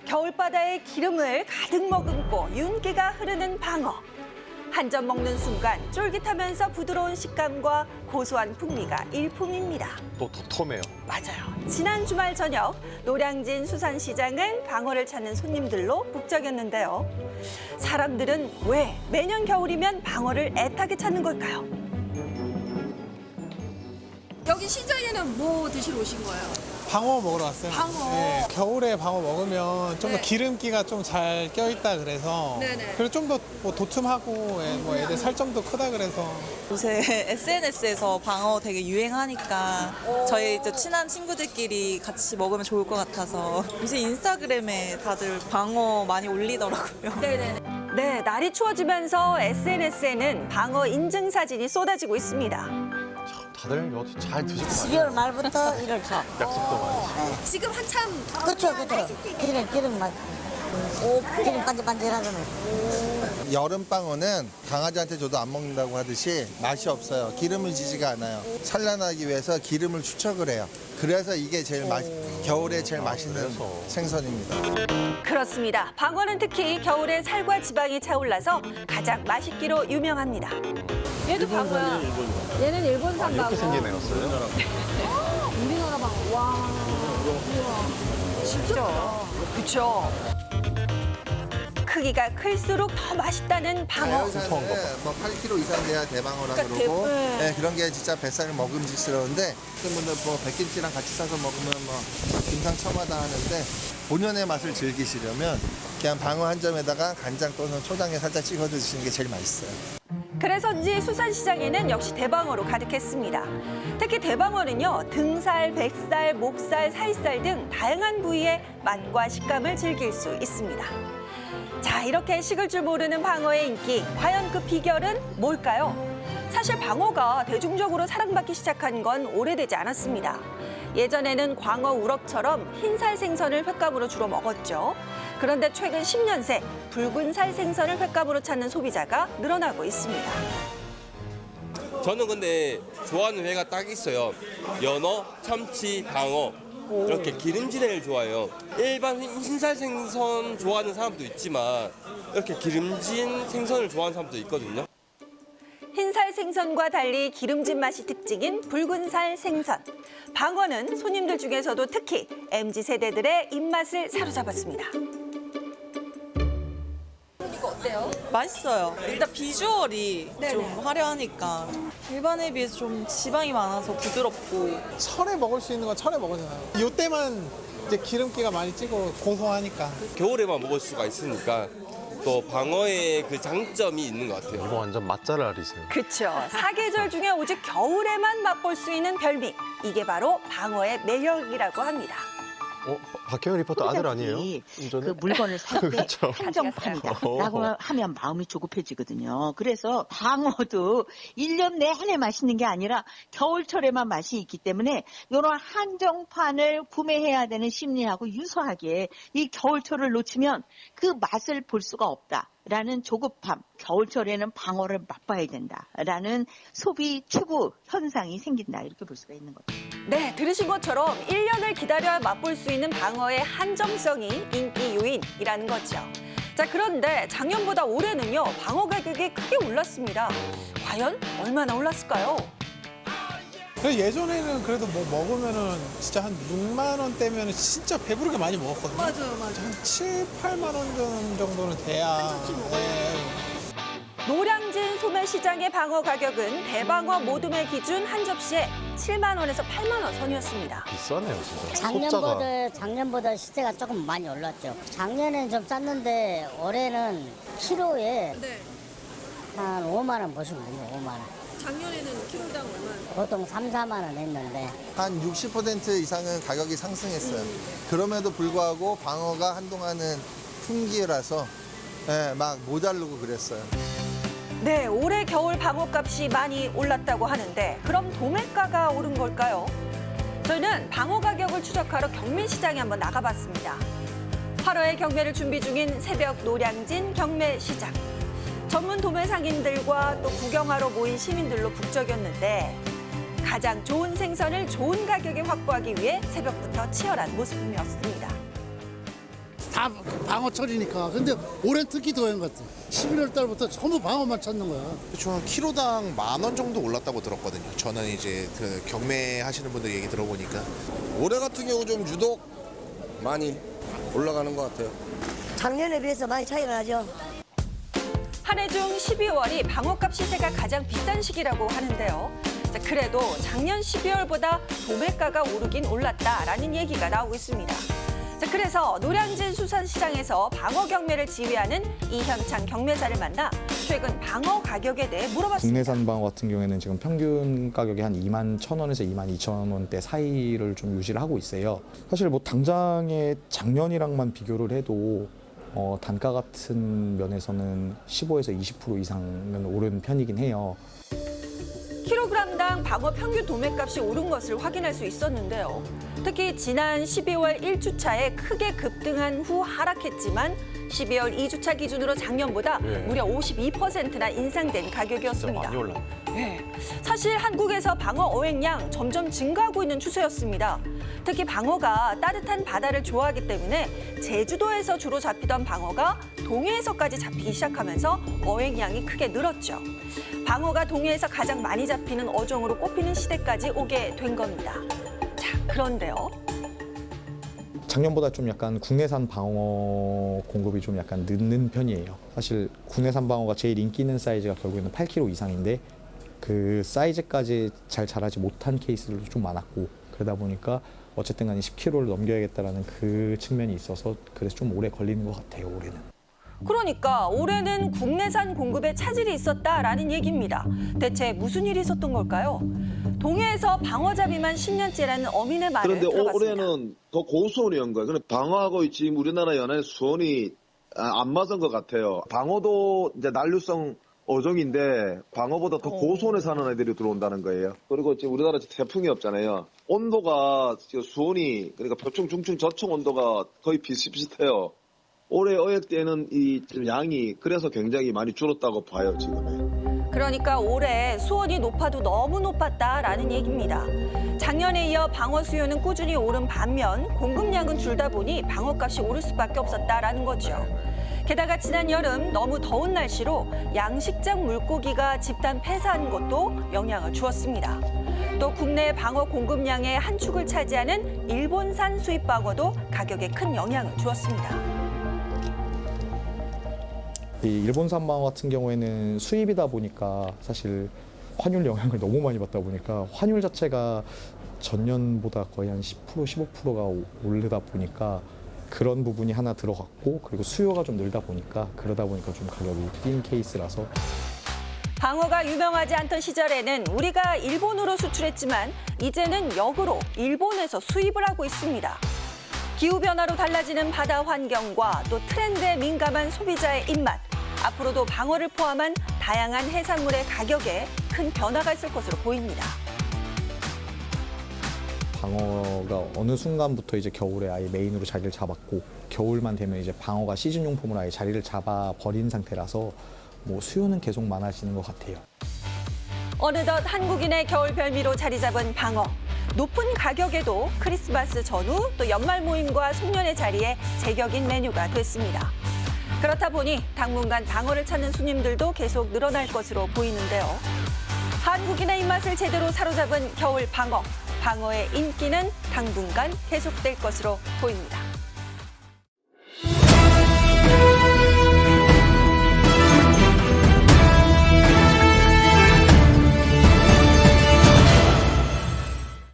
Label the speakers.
Speaker 1: 겨울바다의 기름을 가득 머금고 윤기가 흐르는 방어. 한 점 먹는 순간 쫄깃하면서 부드러운 식감과 고소한 풍미가 일품입니다.
Speaker 2: 또 도톰해요.
Speaker 1: 맞아요. 지난 주말 저녁 노량진 수산시장은 방어를 찾는 손님들로 북적였는데요. 사람들은 왜 매년 겨울이면 방어를 애타게 찾는 걸까요?
Speaker 3: 여기 시장에는 뭐 드시러 오신 거예요?
Speaker 4: 방어 먹으러 왔어요.
Speaker 3: 방어.
Speaker 4: 네, 겨울에 방어 먹으면 좀 더
Speaker 3: 네.
Speaker 4: 기름기가 좀 잘 껴있다 그래서
Speaker 3: 네네.
Speaker 4: 그리고 좀 더 뭐 도톰하고 예, 뭐 애들 살점도 크다 그래서
Speaker 5: 요새 SNS에서 방어 되게 유행하니까 저희 이제 친한 친구들끼리 같이 먹으면 좋을 것 같아서 요새 인스타그램에 다들 방어 많이 올리더라고요.
Speaker 3: 네네네.
Speaker 1: 네, 날이 추워지면서 SNS에는 방어 인증 사진이 쏟아지고 있습니다.
Speaker 2: 다들 이거 잘 드실 거
Speaker 6: 12월 말부터 1월 초.
Speaker 2: 약속도 많이.
Speaker 3: 지금 한참
Speaker 6: 그렇죠. 기름 막 기름 반질반질하잖아요.
Speaker 7: 여름방어는 강아지한테 줘도 안 먹는다고 하듯이 맛이 없어요. 기름을 지지가 않아요. 산란하기 위해서 기름을 추적을 해요. 그래서 이게 제일 겨울에 제일 맛있는
Speaker 2: 그래서.
Speaker 7: 생선입니다.
Speaker 1: 그렇습니다. 방어는 특히 겨울에 살과 지방이 차올라서 가장 맛있기로 유명합니다.
Speaker 3: 얘도 방어야. 얘는 일본산 방어.
Speaker 2: 이렇게 생긴 애였어요?
Speaker 3: 우리나라 방어. 와.
Speaker 1: 진짜. 그렇죠. 크기가 클수록 더 맛있다는 방어.
Speaker 7: 자연산은 뭐 8kg 이상 돼야 대방어라
Speaker 1: 그러니까
Speaker 7: 그러고
Speaker 1: 네.
Speaker 7: 네, 그런 게 진짜 뱃살을 먹음직스러운데 어떤 분들 뭐 백김치랑 같이 싸서 먹으면 뭐 김상첨화다 하는데 본연의 맛을 즐기시려면 그냥 방어 한 점에다가 간장 또는 초장에 살짝 찍어 드시는 게 제일 맛있어요.
Speaker 1: 그래서인지 수산시장에는 역시 대방어로 가득했습니다. 특히 대방어는요, 등살, 백살, 목살, 사이살 등 다양한 부위의 맛과 식감을 즐길 수 있습니다. 자, 이렇게 식을 줄 모르는 방어의 인기, 과연 그 비결은 뭘까요? 사실 방어가 대중적으로 사랑받기 시작한 건 오래되지 않았습니다. 예전에는 광어, 우럭처럼 흰살 생선을 횟감으로 주로 먹었죠. 그런데 최근 10년 새 붉은살 생선을 횟감으로 찾는 소비자가 늘어나고 있습니다.
Speaker 8: 저는 근데 좋아하는 회가 딱 있어요. 연어, 참치, 방어 이렇게 기름진 애를 좋아해요. 일반 흰살 생선 좋아하는 사람도 있지만 이렇게 기름진 생선을 좋아하는 사람도 있거든요.
Speaker 1: 흰살 생선과 달리 기름진 맛이 특징인 붉은살 생선. 방어는 손님들 중에서도 특히 MZ세대들의 입맛을 사로잡았습니다.
Speaker 3: 이거 어때요?
Speaker 5: 맛있어요. 일단 비주얼이 좀 화려하니까 일반에 비해서 좀 지방이 많아서 부드럽고
Speaker 4: 철에 먹을 수 있는 건 철에 먹으잖아요. 이때만 이제 기름기가 많이 찌고 고소하니까.
Speaker 8: 겨울에만 먹을 수가 있으니까 또 방어의 그 장점이 있는 것 같아요.
Speaker 2: 이거 완전 맛잘알이세요.
Speaker 1: 그렇죠. 사계절 중에 오직 겨울에만 맛볼 수 있는 별미. 이게 바로 방어의 매력이라고 합니다.
Speaker 2: 박혜연 리포터 아들 아니에요?
Speaker 9: 그 물건을 살 때
Speaker 2: 그렇죠.
Speaker 9: 한정판이다라고 하면 마음이 조급해지거든요. 그래서 방어도 1년 내내 맛있는 게 아니라 겨울철에만 맛이 있기 때문에 이런 한정판을 구매해야 되는 심리하고 유사하게 이 겨울철을 놓치면 그 맛을 볼 수가 없다라는 조급함, 겨울철에는 방어를 맛봐야 된다라는 소비 추구 현상이 생긴다 이렇게 볼 수가 있는 거죠.
Speaker 1: 네, 들으신 것처럼 1년을 기다려야 맛볼 수 있는 방어의 한정성이 인기 요인이라는 거죠. 자, 그런데 작년보다 올해는요, 방어 가격이 크게 올랐습니다. 과연 얼마나 올랐을까요?
Speaker 4: 예전에는 그래도 뭐 먹으면은 진짜 한 6만 원대면 진짜 배부르게 많이 먹었거든요.
Speaker 3: 맞아요.
Speaker 4: 한 7, 8만 원 정도는 돼야. 네.
Speaker 1: 노량진 소매시장의 방어 가격은 대방어 모둠의 기준 한 접시에 7만 원에서 8만 원 선이었습니다.
Speaker 2: 비싸네요, 진짜.
Speaker 6: 작년보다 시세가 조금 많이 올랐죠. 작년에는 좀 쌌는데 올해는 키로에
Speaker 3: 네.
Speaker 6: 한 5만 원 보시면 돼요. 5만 원.
Speaker 3: 작년에는 키로당 얼마?
Speaker 6: 보통 3, 4만 원 했는데
Speaker 7: 한 60% 이상은 가격이 상승했어요. 그럼에도 불구하고 방어가 한동안은 품귀라서 예, 막 모자르고 그랬어요.
Speaker 1: 네, 올해 겨울 방어값이 많이 올랐다고 하는데 그럼 도매가가 오른 걸까요? 저희는 방어 가격을 추적하러 경매시장에 한번 나가봤습니다. 8월에 경매를 준비 중인 새벽 노량진 경매시장. 전문 도매 상인들과 또 구경하러 모인 시민들로 북적였는데 가장 좋은 생선을 좋은 가격에 확보하기 위해 새벽부터 치열한 모습이었습니다.
Speaker 10: 다 방어철이니까. 근데 올해 특히 더한 것 같아. 11월 달부터 전부 방어만 찾는 거야.
Speaker 11: 대충 한 키로당 10,000원 정도 올랐다고 들었거든요. 저는 이제 그 경매하시는 분들 얘기 들어보니까.
Speaker 12: 올해 같은 경우 좀 유독 많이 올라가는 것 같아요.
Speaker 6: 작년에 비해서 많이 차이가 나죠.
Speaker 1: 한 해 중 12월이 방어값 시세가 가장 비싼 시기라고 하는데요. 자, 그래도 작년 12월보다 도매가가 오르긴 올랐다라는 얘기가 나오고 있습니다. 자, 그래서 노량진 수산시장에서 방어 경매를 지휘하는 이현창 경매사를 만나 최근 방어 가격에 대해 물어봤습니다.
Speaker 13: 국내산 방어 같은 경우에는 지금 평균 가격이 한 21,000원에서 22,000원대 사이를 좀 유지를 하고 있어요. 사실 뭐 당장에 작년이랑만 비교를 해도 단가 같은 면에서는 15에서 20% 이상은 오른 편이긴 해요.
Speaker 1: 킬로그램당 방어 평균 도매값이 오른 것을 확인할 수 있었는데요. 특히 지난 12월 1주차에 크게 급등한 후 하락했지만 12월 2주차 기준으로 작년보다 무려 52%나 인상된 가격이었습니다.
Speaker 2: 진짜 많이 올랐네.
Speaker 1: 네. 사실 한국에서 방어 어획량 점점 증가하고 있는 추세였습니다. 특히 방어가 따뜻한 바다를 좋아하기 때문에 제주도에서 주로 잡히던 방어가 동해에서까지 잡히기 시작하면서 어획량이 크게 늘었죠. 방어가 동해에서 가장 많이 잡히는 어종으로 꼽히는 시대까지 오게 된 겁니다. 자, 그런데요.
Speaker 13: 작년보다 좀 약간 국내산 방어 공급이 좀 약간 늦는 편이에요. 사실 국내산 방어가 제일 인기 있는 사이즈가 결국에는 8kg 이상인데 그 사이즈까지 잘 자라지 못한 케이스들도 좀 많았고 그러다 보니까 어쨌든 간에 10kg를 넘겨야겠다라는 그 측면이 있어서 그래서 좀 오래 걸리는 것 같아요, 올해는.
Speaker 1: 그러니까 올해는 국내산 공급에 차질이 있었다라는 얘기입니다. 대체 무슨 일이 있었던 걸까요? 동해에서 방어잡이만 10년째라는 어민의 말을
Speaker 14: 그런데
Speaker 1: 들어봤습니다.
Speaker 14: 올해는 더 고수온이 온 거예요. 근데 방어하고 지금 우리나라 연안의 수온이 안 맞은 것 같아요. 방어도 이제 난류성 어종인데 방어보다 더 고수온에 사는 애들이 들어온다는 거예요. 그리고 지금 우리나라 태풍이 없잖아요. 온도가 지금 수온이 그러니까 표층, 중층, 저층 온도가 거의 비슷비슷해요. 올해 어획 때는 이 양이 그래서 굉장히 많이 줄었다고 봐요, 지금에.
Speaker 1: 그러니까 올해 수온이 높아도 너무 높았다라는 얘기입니다. 작년에 이어 방어 수요는 꾸준히 오른 반면 공급량은 줄다 보니 방어값이 오를 수밖에 없었다라는 거죠. 게다가 지난 여름 너무 더운 날씨로 양식장 물고기가 집단 폐사한 것도 영향을 주었습니다. 또 국내 방어 공급량의 한 축을 차지하는 일본산 수입 방어도 가격에 큰 영향을 주었습니다.
Speaker 13: 이 일본산 방어 같은 경우에는 수입이다 보니까 사실 환율 영향을 너무 많이 받다 보니까 환율 자체가 전년보다 거의 한 10%, 15%가 오르다 보니까 그런 부분이 하나 들어갔고 그리고 수요가 좀 늘다 보니까 그러다 보니까 좀 가격이 뛴 케이스라서
Speaker 1: 방어가 유명하지 않던 시절에는 우리가 일본으로 수출했지만 이제는 역으로 일본에서 수입을 하고 있습니다. 기후변화로 달라지는 바다 환경과 또 트렌드에 민감한 소비자의 입맛, 앞으로도 방어를 포함한 다양한 해산물의 가격에 큰 변화가 있을 것으로 보입니다.
Speaker 13: 방어가 어느 순간부터 이제 겨울에 아예 메인으로 자리를 잡았고 겨울만 되면 이제 방어가 시즌용품으로 아예 자리를 잡아 버린 상태라서 뭐 수요는 계속 많아지는 것 같아요.
Speaker 1: 어느덧 한국인의 겨울 별미로 자리 잡은 방어. 높은 가격에도 크리스마스 전후 또 연말 모임과 송년회 자리에 제격인 메뉴가 됐습니다. 그렇다 보니 당분간 방어를 찾는 손님들도 계속 늘어날 것으로 보이는데요. 한국인의 입맛을 제대로 사로잡은 겨울 방어. 방어의 인기는 당분간 계속될 것으로 보입니다.